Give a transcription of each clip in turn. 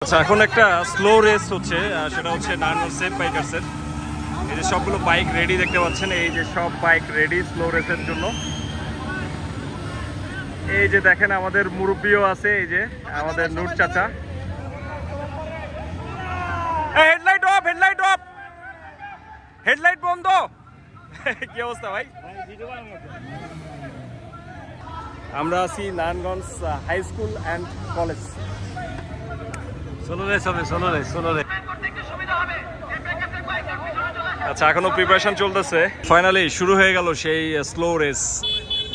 আচ্ছা, এখন একটা স্লো রেস হচ্ছে, সেটা হচ্ছে নারায়ণগঞ্জ সেফ বাইকার্সের। এই যে সবগুলো বাইক রেডি দেখতে পাচ্ছেন, এই যে সব বাইক রেডি স্লো রেসের জন্য। এই যে দেখেন আমাদের মুরব্বিও আছে, এই যে আমাদের নূর চাচা। Headlight off, headlight off, headlight বন্ধ। কি অবস্থা ভাই? আমরা আছি Narayanganj high school and college. আচ্ছা, এখনো প্রিপারেশন চলতেছে। ফাইনালি শুরু হয়ে গেল সেই স্লো রেস।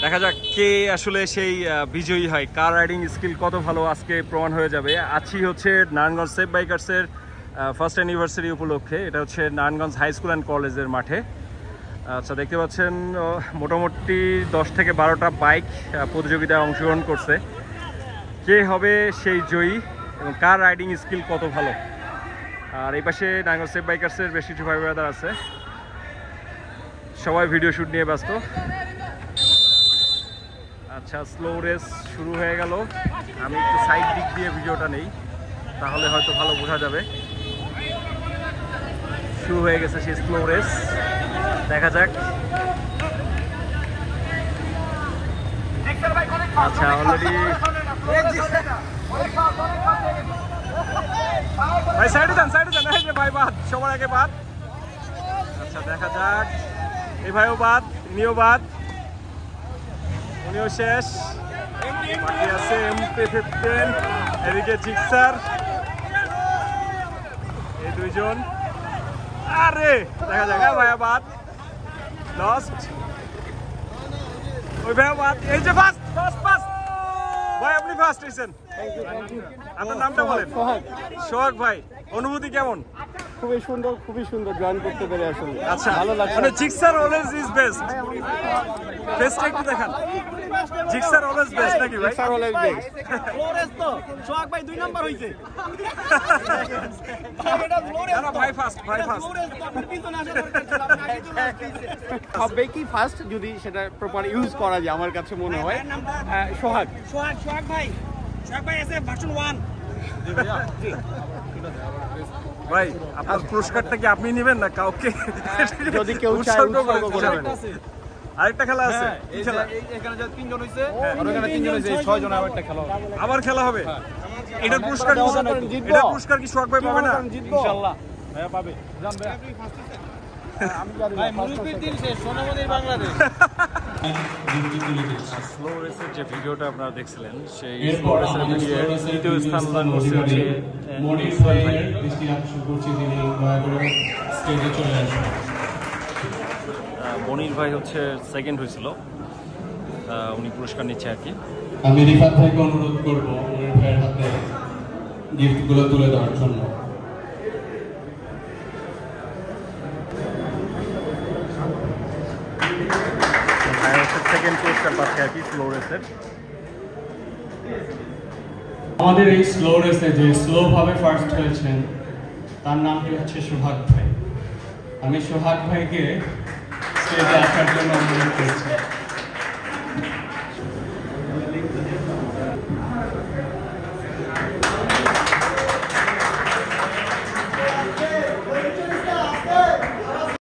দেখা যাক কে আসলে সেই বিজয়ী হয়, কার রাইডিং স্কিল কত ভালো আজকে প্রমাণ হয়ে যাবে। আছি হচ্ছে নারায়ণগঞ্জ সেফ বাইকার্সের ফার্স্ট অ্যানিভার্সারি উপলক্ষে। এটা হচ্ছে নারায়ণগঞ্জ হাই স্কুল অ্যান্ড কলেজের মাঠে। আচ্ছা, দেখতে পাচ্ছেন মোটামুটি 10 থেকে 12টা বাইক প্রতিযোগিতায় অংশগ্রহণ করছে। কে হবে সেই জয়ী এবং কার রাইডিং স্কিল কত ভালো। আর এই পাশে নারায়ণগঞ্জ সেফ বাইকার্সের বেশ কিছু ভাই ব্রাদার আছে, সবাই ভিডিও শ্যুট নিয়ে ব্যস্ত। আচ্ছা, স্লো রেস শুরু হয়ে গেল। আমি একটু সাইড দিক দিয়ে ভিডিওটা নেই, তাহলে হয়তো ভালো বোঝা যাবে। শুরু হয়ে গেছে সেই স্লো রেস, দেখা যাক। আচ্ছা, অলরেডি ভাই সাইডে যান, সাইডে যান। এই যে ভাই বাদ, সবার আগে বাদ। আচ্ছা, দেখা যাক। এই ভাইও বাদ, ইনিও বাদ, উনিও শেষ। বাকি আছে MP15, এদিকে জিক্সার, এই দুইজন। আরে দেখা যাক, ভাইয়া বাদ, লস্ট। ওই ভাইয়া বাদ। এই যে ফার্স্ট, ফার্স্ট ফার্স্ট ভাই, আপনি ফার্স্ট হয়েছেন। আপনার নামটা বলেন। সোহাগ ভাই, অনুভূতি কেমন? খুবই সুন্দর, খুবই সুন্দর জয়েন করতে পেরে আসলে। আচ্ছা, ভালো লাগছে। মানে জিক্সার অলওয়েজ ইজ বেস্ট। বেস্টটা একটু দেখান। জিক্সার অলওয়েজ বেস্ট নাকি ভাই? Gixxer always best. ফ্লোরেস তো সোহাগ ভাই 2 নাম্বার হইছে। না ভাই ফার্স্ট, ভাই ফার্স্ট। ফ্লোরেস তো আপনি পিছনে আসা দরকার ছিল, আপনি আগে চলে আসছেন। সবে কি ফার্স্ট যদি সেটা প্রপার ইউজ করা যায়, আমার কাছে মনে হয়। সোহাগ সোহাগ ভাই এসে ভার্সন 1। ভাই, আপনার পুরস্কারটা কি আপনি নেবেন না কাউকে? যদি কেউ চায় উৎসর্গ করবেন। আরেকটা খেলা আছে। এই খেলা এখানে যে 3 জন হইছে আর ওখানে 3 জন হইছে, 6 জন আবার একটা খেলা হবে। আবার খেলা হবে। এটার পুরস্কার কি? এটার পুরস্কার কি সোহাগ ভাই পাবে না? ইনশাআল্লাহ ভাইয়া পাবে। জান ভাই আপনি ফার্স্ট হইছেন। আমি জানি ভাই, মুরুব্বির দিন শেষ, সোনামণির বাংলাদেশ। স্লো রেসের যে ভিডিওটা আপনারা দেখছিলেন, সেই স্লো রেসের ভিডিও তৃতীয় স্থান লাভ করছে হচ্ছে মনির ভাইয়ের দৃষ্টি আকর্ষণ করছি, তিনি দয়া করে স্টেজে চলে আসবেন। মনির ভাই হচ্ছে সেকেন্ড হয়েছিল, উনি পুরস্কার নিচ্ছে আর কি। আমি রিফাত ভাইকে অনুরোধ করবো মনির ভাইয়ের হাতে গিফটগুলো তুলে দেওয়ার জন্য। ভাই হচ্ছে সেকেন্ড পুরস্কার পাচ্ছে আর কি স্লো রেসের। আমাদের এই স্লো রেসে যে স্লো ভাবে ফার্স্ট হয়েছেন তার নামটি হচ্ছে সোহাগ ভাই। আমি সোহাগ ভাইকে স্টেজে আসার জন্য অনুরোধ করছি।